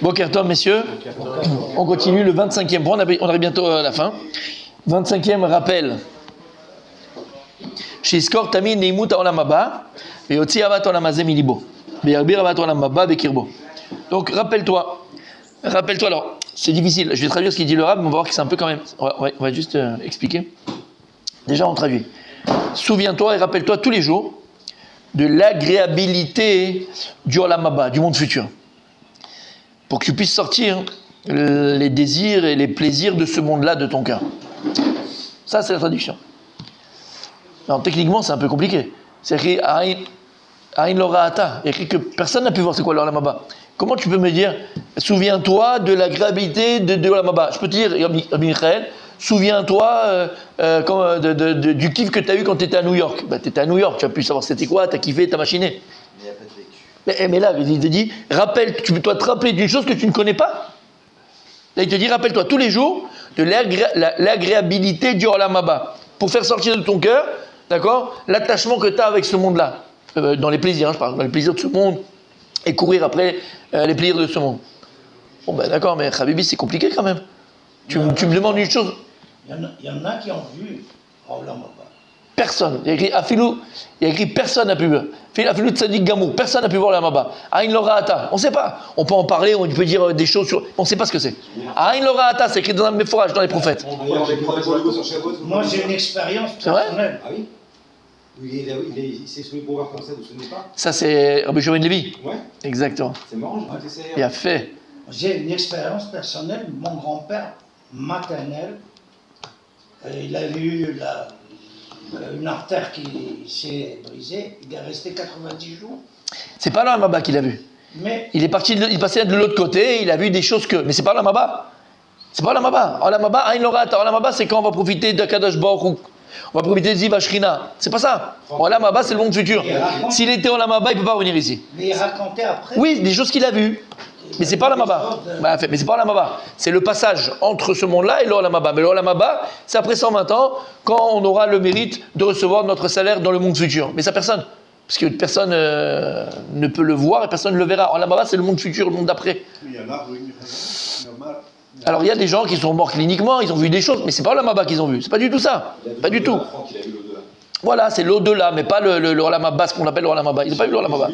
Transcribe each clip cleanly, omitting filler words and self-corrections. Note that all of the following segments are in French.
Boker Tov, messieurs. On continue le 25e point, on arrive bientôt à la fin. 25e rappel. Shiskor Tamin Neimut Olam Haba, Ve'yotzi Avat Olam Hazeh Milibo, Ve'yarbir Avat Olam Haba Bekirbo. Donc rappelle-toi, alors, c'est difficile, je vais traduire ce qu'il dit le Rab, mais on va voir que c'est un peu quand même. On va juste expliquer. Déjà, on traduit. Souviens-toi et rappelle-toi tous les jours de l'agréabilité du Olam Haba, du monde futur. Pour que tu puisses sortir les désirs et les plaisirs de ce monde-là de ton cœur. Ça, c'est la traduction. Alors, techniquement, c'est un peu compliqué. C'est écrit Aïn Lora'ata. Il y a écrit que personne n'a pu voir c'est quoi l'Olam Haba. Comment tu peux me dire, souviens-toi de l'agréabilité de l'Olam Haba? Je peux te dire, Rabbi Michael, souviens-toi du kiff que tu as eu quand tu étais à New York. Tu étais à New York, tu as pu savoir c'était quoi, tu as kiffé, tu as machiné. Mais il n'y a pas de vécu. Mais là, il te dit, tu dois te rappeler d'une chose que tu ne connais pas. Là, il te dit, rappelle-toi tous les jours de l'agréabilité du Olam Haba. Pour faire sortir de ton cœur, d'accord, l'attachement que tu as avec ce monde-là. Dans les plaisirs, je parle, dans les plaisirs de ce monde. Et courir après les plaisirs de ce monde. Bon, ben d'accord, mais Habibi, c'est compliqué quand même. Tu me demandes une chose. Il y en a qui ont vu Olam Haba. Personne. Il y a écrit personne n'a pu voir. Afilou Tzadik Gamour, personne n'a pu voir Olam Haba. Aïn Lora'ata, on ne sait pas. On peut en parler, on peut dire des choses sur. On ne sait pas ce que c'est. Aïn Lora'ata, c'est écrit dans un méphorage, dans les prophètes. Moi, j'ai une expérience C'est vrai? personnelle. Ah oui. Il s'est soumis pour voir comme ça, vous ne vous souvenez pas? Ça, c'est Rabbi Shimon Levi. Ouais. Exactement. C'est marrant, j'ai pas essayé. Il a fait. J'ai une expérience personnelle. Mon grand-père maternel, il a eu une artère qui s'est brisée. Il est resté 90 jours. C'est pas l'Olam Haba qu'il a vu. Mais Il passait de l'autre côté, il a vu des choses que. Mais c'est pas Olam Haba. C'est pas Olam Haba. Olam Haba, Aïn Lora'ata. Olam Haba, c'est quand on va profiter de Kadosh Baruch Hu. On va profiter de Ziv Ashrina. C'est pas ça. Olam Haba, c'est le monde futur. S'il était Olam Haba, il ne peut pas revenir ici. mais il racontait après. Oui, des choses qu'il a vues. Mais c'est pas Olam Haba. Mais c'est pas Olam Haba. C'est le passage entre ce monde-là et l'Olam Haba. Mais l'Olam Haba, c'est après 120 ans, quand on aura le mérite de recevoir notre salaire dans le monde futur. Mais ça, personne. Parce que personne ne peut le voir et personne ne le verra. Olam Haba, c'est le monde futur, le monde d'après. Alors il y a des gens qui sont morts cliniquement, ils ont vu des choses, mais c'est pas Olam Haba qu'ils ont vu. C'est pas du tout ça. Pas du tout. Voilà, c'est l'au-delà, mais pas le Olam Haba, ce qu'on appelle l'Olam Haba. Ils n'ont pas vu l'Olam Haba.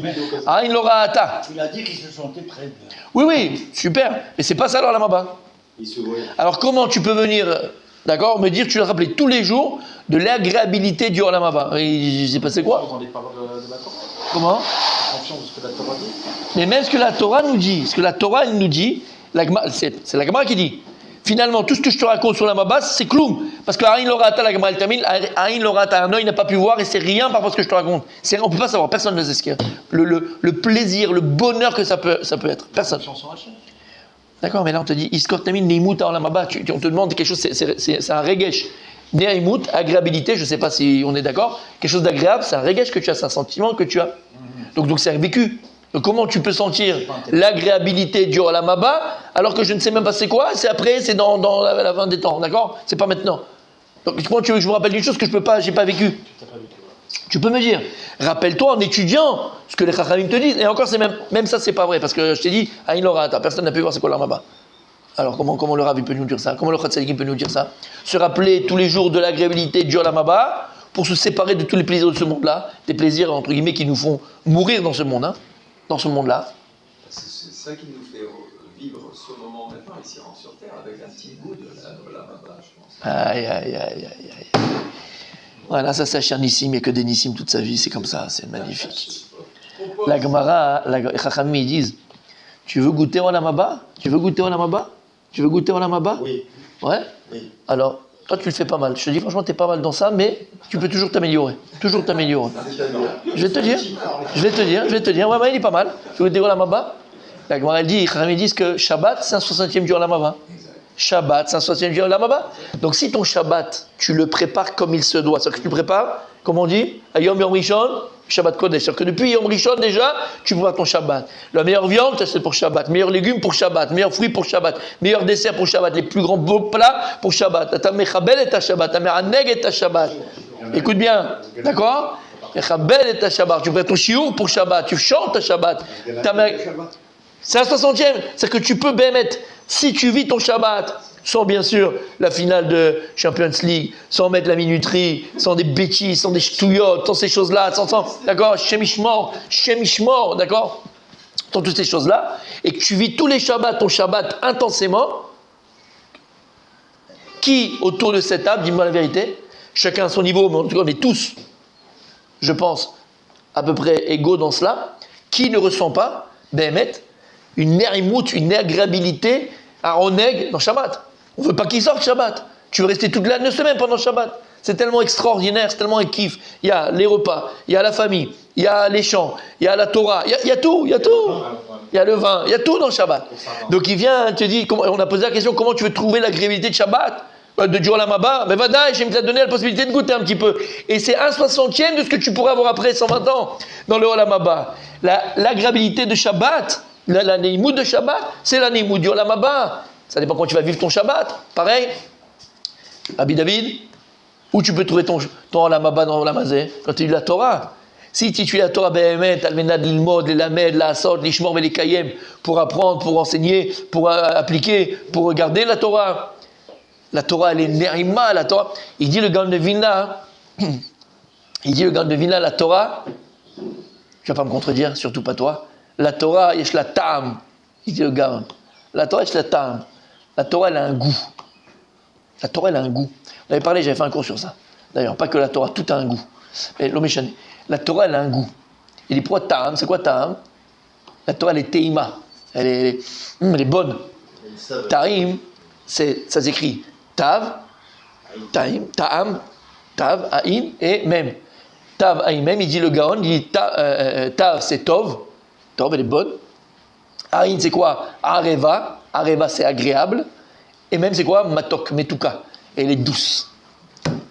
Aïn Lora'ata. Il a dit qu'ils se sentait très bien. Oui, super. Mais c'est pas ça l'Olam Haba. Alors comment tu peux venir, d'accord, me dire, tu dois te rappeler tous les jours de l'agréabilité du Olam Haba? Il s'est passé quoi? Vous entendez parler de la Torah? Comment? Confiance de ce que la Torah dit. Mais même ce que la Torah nous dit, elle nous dit, c'est la Gemara qui dit. Finalement, tout ce que je te raconte sur la Mabas, c'est cloum. Parce que Aïn Lora'ata, la Gemara, elle termine, Aïn Lora'ata, un œil n'a pas pu voir et c'est rien par rapport à ce que je te raconte. On ne peut pas savoir, personne ne sait ce qu'il y a. Le plaisir, le bonheur que ça peut être. Personne. D'accord, mais là on te dit, Iskor Tamin Neimut Olam Haba, on te demande quelque chose, c'est un regesh. Neimut, agréabilité, je ne sais pas si on est d'accord, quelque chose d'agréable, c'est un regesh que tu as, c'est un sentiment que tu as. Donc c'est vécu. Donc comment tu peux sentir l'agréabilité du Olam Haba alors que je ne sais même pas c'est quoi, c'est après, c'est dans la fin des temps, d'accord? C'est pas maintenant. Donc comment tu veux que je me rappelle d'une chose que je peux pas, j'ai pas vécu? Tu peux me dire, rappelle-toi en étudiant ce que les Chachamim te disent, et encore c'est même ça c'est pas vrai, parce que je t'ai dit, Aïn Lora'ata, personne n'a pu voir c'est quoi l'Olam Haba. Alors comment le Rav peut nous dire ça? Comment le Chatzadikim peut nous dire ça? Se rappeler tous les jours de l'agréabilité du Olam Haba pour se séparer de tous les plaisirs de ce monde-là, des plaisirs entre guillemets qui nous font mourir dans ce monde, hein, dans ce monde-là. C'est ça qui nous fait vivre ce moment maintenant ici sur Terre avec un petit goût de la Maba, je pense. Aïe. Voilà, ça c'est un Nissim, il n'y a que des Nissim toute sa vie, c'est comme ça, c'est magnifique. La Gemara, les Chachamim, ils disent, tu veux goûter Olam Haba? Tu veux goûter Olam Haba? Tu veux goûter Olam Haba? Oui. Ouais? Oui. Alors, toi tu le fais pas mal, je te dis franchement, tu es pas mal dans ça, mais tu peux toujours t'améliorer. Toujours t'améliorer. Je vais te dire, ouais, il est pas mal. Tu veux goûter Olam Haba? La Gemara, elle dit, les Chachamim disent que Shabbat, c'est un 60e du Olam Haba. Shabbat, c'est un 60e du Olam Haba. Donc si ton Shabbat, tu le prépares comme il se doit, c'est-à-dire que tu le prépares, comme on dit, à Yom Rishon, Shabbat Kodesh. C'est-à-dire que depuis Yom Rishon déjà, tu prépares ton Shabbat. La meilleure viande, c'est pour Shabbat. Meilleurs légumes pour Shabbat. Meilleurs fruits pour Shabbat. Meilleurs desserts pour Shabbat. Les plus grands beaux plats pour Shabbat. Ta mechabel et ta Shabbat. Ta meraneg et ta Shabbat. Écoute bien, d'accord? Mechabel et ta Shabbat. Tu prépares ton chiour pour Shabbat. Tu chantes ta Shabbat. C'est un 60e. C'est que tu peux mettre, si tu vis ton Shabbat, sans bien sûr la finale de Champions League, sans mettre la minuterie, sans des bêtises, sans des ch'touillottes, sans ces choses-là, d'accord, Shemishmor, d'accord, sans toutes ces choses-là, et que tu vis tous les Shabbats, ton Shabbat intensément, qui, autour de cette table, dis-moi la vérité, chacun à son niveau, mais en tout cas on est tous, je pense, à peu près égaux dans cela, qui ne ressent pas, une nerimout, une agréabilité à oneg dans Shabbat. On ne veut pas qu'il sorte Shabbat. Tu veux rester toute l'année semaine pendant Shabbat. C'est tellement extraordinaire, c'est tellement un kiff. Il y a les repas, il y a la famille, il y a les chants, il y a la Torah, il y a tout, il y a tout. Il y a le vin, il y a tout dans Shabbat. Donc il vient, te dit, on a posé la question, comment tu veux trouver l'agréabilité de Shabbat, de Dieu Olamaba? Mais Vadaï, je vais te donner la possibilité de goûter un petit peu. Et c'est 1/60e de ce que tu pourrais avoir après 120 ans dans le Olamaba. L'agréabilité de Shabbat, la Neimoud de Shabbat, c'est la Neimoud du Olamaba. Ça dépend quand tu vas vivre ton Shabbat. Pareil, Rabbi David, où tu peux trouver ton Olamaba dans l'Olamazé? Quand tu lis la Torah. Si tu lis la Torah Behemet, Almenad, l'Ilmod, les Lamed, la Asot, l'Ishmor et les Kayem, pour apprendre, pour enseigner, pour appliquer, pour regarder la Torah. La Torah, elle est Nerima, la Torah. Il dit le Gaon de Vilna, la Torah, tu vas pas me contredire, surtout pas toi. La Torah, yesh la tam, il dit le Gaon. La Torah, yesh la tam. La Torah, elle a un goût. La Torah, elle a un goût. On avait parlé, j'avais fait un cours sur ça. D'ailleurs, pas que la Torah, tout a un goût. Mais l'Omeshane, la Torah, elle a un goût. Il dit pourquoi tam? C'est quoi tam? La Torah, elle est teima. Elle est bonne. Taim, ça s'écrit tav, taim, taam, tav, aim et mem. Tav, aim, mem, il dit le Gaon, il dit tav, c'est tov. Tov, elle est bonne. Ain, c'est quoi? Areva. Areva, c'est agréable. Et même, c'est quoi? Matok, metuka. Elle est douce.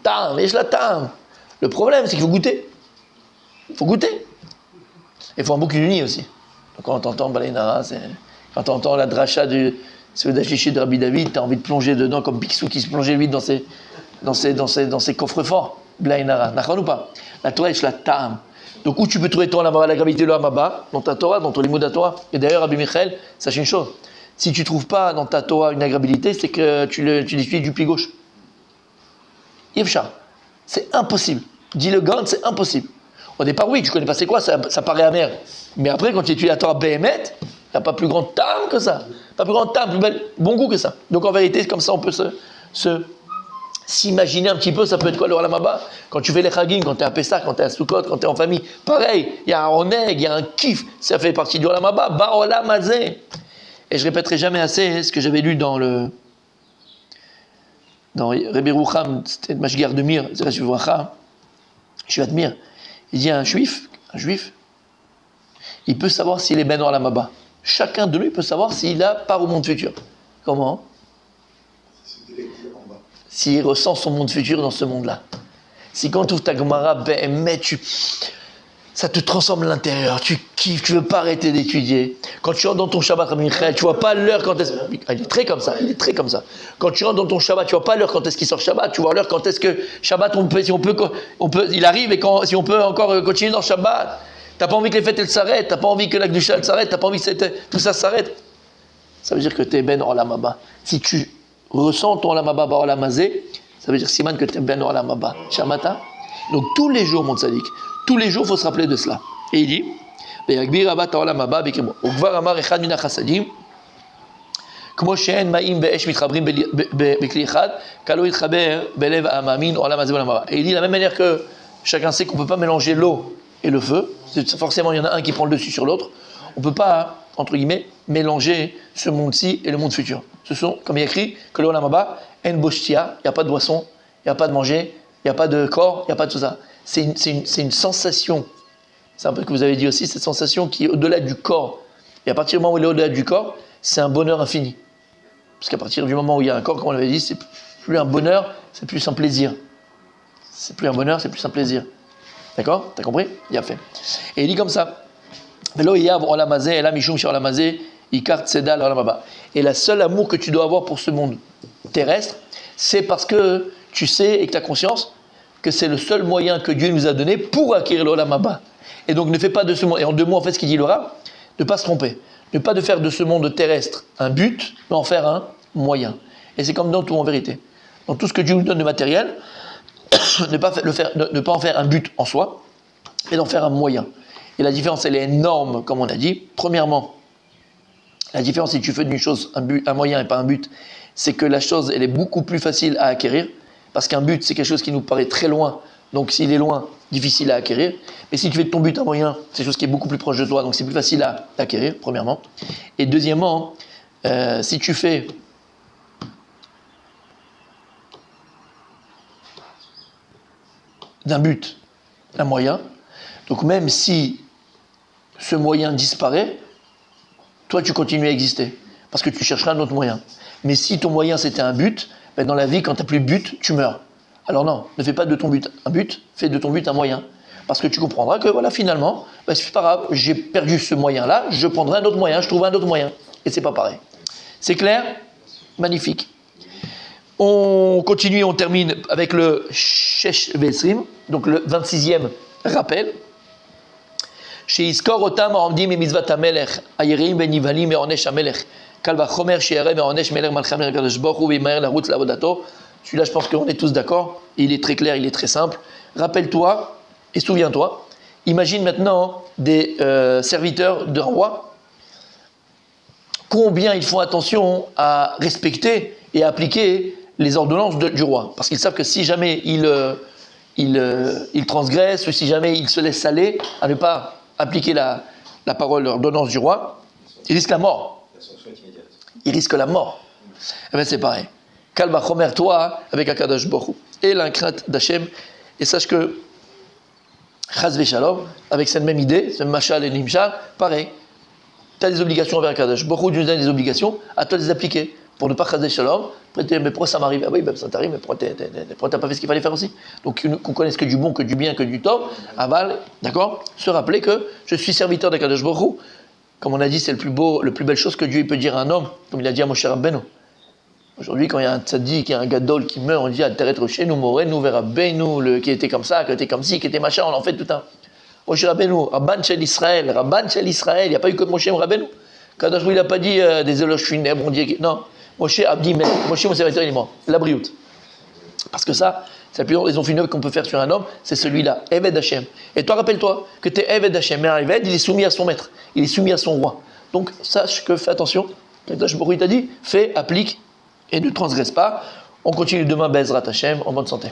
Tam, et je la tam. Le problème, c'est qu'il faut goûter. Il faut goûter. Et il faut un bouc uni aussi. Donc, quand on entend Balaïnara, quand on entend la dracha du Seudachiché de Rabbi David, tu as envie de plonger dedans comme Picsou qui se plongeait lui dans ses coffres forts. Balaïnara. Nachon ou pas? La Torah, est la tam. Donc, où tu peux trouver la gravité de l'Amaba, dans ta Torah, dans ton limud de Torah. Et d'ailleurs, Rabbi Michael, sache une chose. Si tu ne trouves pas dans ta Torah une agréabilité, c'est que tu l'étudies du pied gauche. Yevcha. C'est impossible. Dis le Gant, c'est impossible. Au départ, oui, tu connais pas c'est quoi, ça paraît amer. Mais après, quand tu étudies la Torah Behemet, il n'y a pas plus grand tam que ça. Pas plus grand tam, plus bon goût que ça. Donc en vérité, c'est comme ça, on peut s'imaginer un petit peu, ça peut être quoi le Olamaba? Quand tu fais les Chagim, quand tu es à Pessah, quand tu es à Sukkot, quand tu es en famille, pareil, il y a un oneg, il y a un kiff, ça fait partie du Olamaba, Ba Olamazé. Et je répéterai jamais assez ce que j'avais lu dans Rebbe Rucham, c'était le Mashgiach de Mir, je suis Mir. Il dit un juif, il peut savoir s'il est Ben Olamaba. Chacun de lui peut savoir s'il a part au monde futur. Comment? S'il ressent son monde futur dans ce monde-là. Si quand tu ouvres ta Gemara, ça te transforme l'intérieur, tu kiffes, tu veux pas arrêter d'étudier. Quand tu rentres dans ton Shabbat, tu vois pas l'heure quand est-ce... Il est très comme ça. Quand tu rentres dans ton Shabbat, tu vois pas l'heure quand est-ce qu'il sort Shabbat, tu vois l'heure quand est-ce que Shabbat, il arrive et si on peut encore continuer dans Shabbat. T'as pas envie que les fêtes elles s'arrêtent, t'as pas envie que la Gdusha elle s'arrête, t'as pas envie que tout ça s'arrête. Ça veut dire que t'es Ben Olamaba. Si tu ressens ton Olamaba Ba Olamazé, ça veut dire Siman que t'es Ben Olamaba. Shamata. Donc tous les jours, mon tzaddik, tous les jours, il faut se rappeler de cela. Et il dit, et il dit de la même manière que chacun sait qu'on ne peut pas mélanger l'eau et le feu, forcément il y en a un qui prend le dessus sur l'autre, on ne peut pas, entre guillemets, mélanger ce monde-ci et le monde futur. Ce sont, comme il y a écrit, que le Olamaba, en boshtia, il n'y a pas de boisson, il n'y a pas de manger, il n'y a pas de corps, il n'y a pas de tout ça. C'est une sensation, c'est un peu ce que vous avez dit aussi, cette sensation qui est au-delà du corps. Et à partir du moment où il est au-delà du corps, c'est un bonheur infini. Parce qu'à partir du moment où il y a un corps, comme on l'avait dit, c'est plus un bonheur, c'est plus un plaisir. C'est plus un bonheur, c'est plus un plaisir. D'accord? T'as compris? Il a fait. Et il dit comme ça. Et la seule amour que tu dois avoir pour ce monde terrestre, c'est parce que tu sais et que tu as conscience que c'est le seul moyen que Dieu nous a donné pour acquérir l'Olam Haba. Et donc ne fais pas de ce monde. Et en deux mots, en fait, ce qu'il dit le Rav, ne pas se tromper. Ne pas de faire de ce monde terrestre un but, mais en faire un moyen. Et c'est comme dans tout en vérité. Dans tout ce que Dieu nous donne de matériel, ne pas en faire un but en soi, mais d'en faire un moyen. Et la différence, elle est énorme, comme on a dit. Premièrement, la différence, si tu fais d'une chose un moyen et pas un but, c'est que la chose, elle est beaucoup plus facile à acquérir, parce qu'un but, c'est quelque chose qui nous paraît très loin. Donc, s'il est loin, difficile à acquérir. Mais si tu fais de ton but un moyen, c'est quelque chose qui est beaucoup plus proche de toi, donc c'est plus facile à acquérir, premièrement. Et deuxièmement, si tu fais d'un but un moyen, donc même si ce moyen disparaît, toi tu continues à exister, parce que tu chercheras un autre moyen. Mais si ton moyen c'était un but, ben dans la vie, quand tu n'as plus de but, tu meurs. Alors non, ne fais pas de ton but un but, fais de ton but un moyen. Parce que tu comprendras que voilà, finalement, ben c'est pas grave, j'ai perdu ce moyen-là, je prendrai un autre moyen, je trouverai un autre moyen. Et c'est pas pareil. C'est clair? Magnifique. On continue, on termine avec le Shesh Vesrim, donc le 26e rappel. שיזכור אותם העומדים במצוות המלך, היראים ונבהלים מעונש המלך, קל וחומר שירא מעונש מלך מלכי המלך הקדוש ברוך הוא וימהר לרוץ לעבודתו. Celui-là, je pense qu'on est tous d'accord, il est très clair, il est très simple. Rappelle-toi et souviens-toi, imagine maintenant des serviteurs d'un roi, combien ils font attention à respecter et à appliquer les ordonnances du roi. Parce qu'ils savent que si jamais ils transgressent ou si jamais ils se laissent aller à ne pas appliquer la parole, l'ordonnance du roi, ils risquent la mort. Ils risquent la mort. Eh bien c'est pareil. Kalba chomer toi avec Akadosh Baruch Hu. Et la crainte d'Hachem. Et sache que Chaz Veshalom, avec cette même idée, ce Machal et Nimshal, pareil. Tu as des obligations envers Akadosh Baruch Hu, Dieu nous donne des obligations, à toi de les appliquer. Pour ne pas Chaz Veshalom, mais pourquoi ça m'arrive? Ah oui, ben ça t'arrive, mais pourquoi t'as pas fait ce qu'il fallait faire aussi? Donc qu'on connaisse que du bon, que du bien, que du top, aval, d'accord? Se rappeler que je suis serviteur d'Akadosh Baruch Hu. Comme on a dit, c'est le plus belle chose que Dieu peut dire à un homme, comme il a dit à Moshe Rabbeinu. Aujourd'hui, quand il y a un tzaddik, il y a un gadol qui meurt, on dit Alteret Roshenu, Morenu, Verabbeinu, qui était comme ça, qui était comme ci, qui était machin, on en fait tout un. Moshe Rabbeinu, Rabban Shel Israël, il n'y a pas eu que Moshe Rabbeinu. Kadosh Baruch Hu, il n'a pas dit des éloges funèbres, on dit non. Moshe Abdi, Moshe mon serviteur, il est mort. La briout. Parce que ça, c'est la plus grande raison funèbre qu'on peut faire sur un homme, c'est celui-là, Eved Hashem. Et toi, rappelle-toi que tu es Eved Hashem, mais un Eved, il est soumis à son maître, il est soumis à son roi. Donc, sache que fais attention. Kadosh Baruch Hu, il t'a dit, fais, applique et ne transgresse pas. On continue demain, Bezrat Hashem, en bonne santé.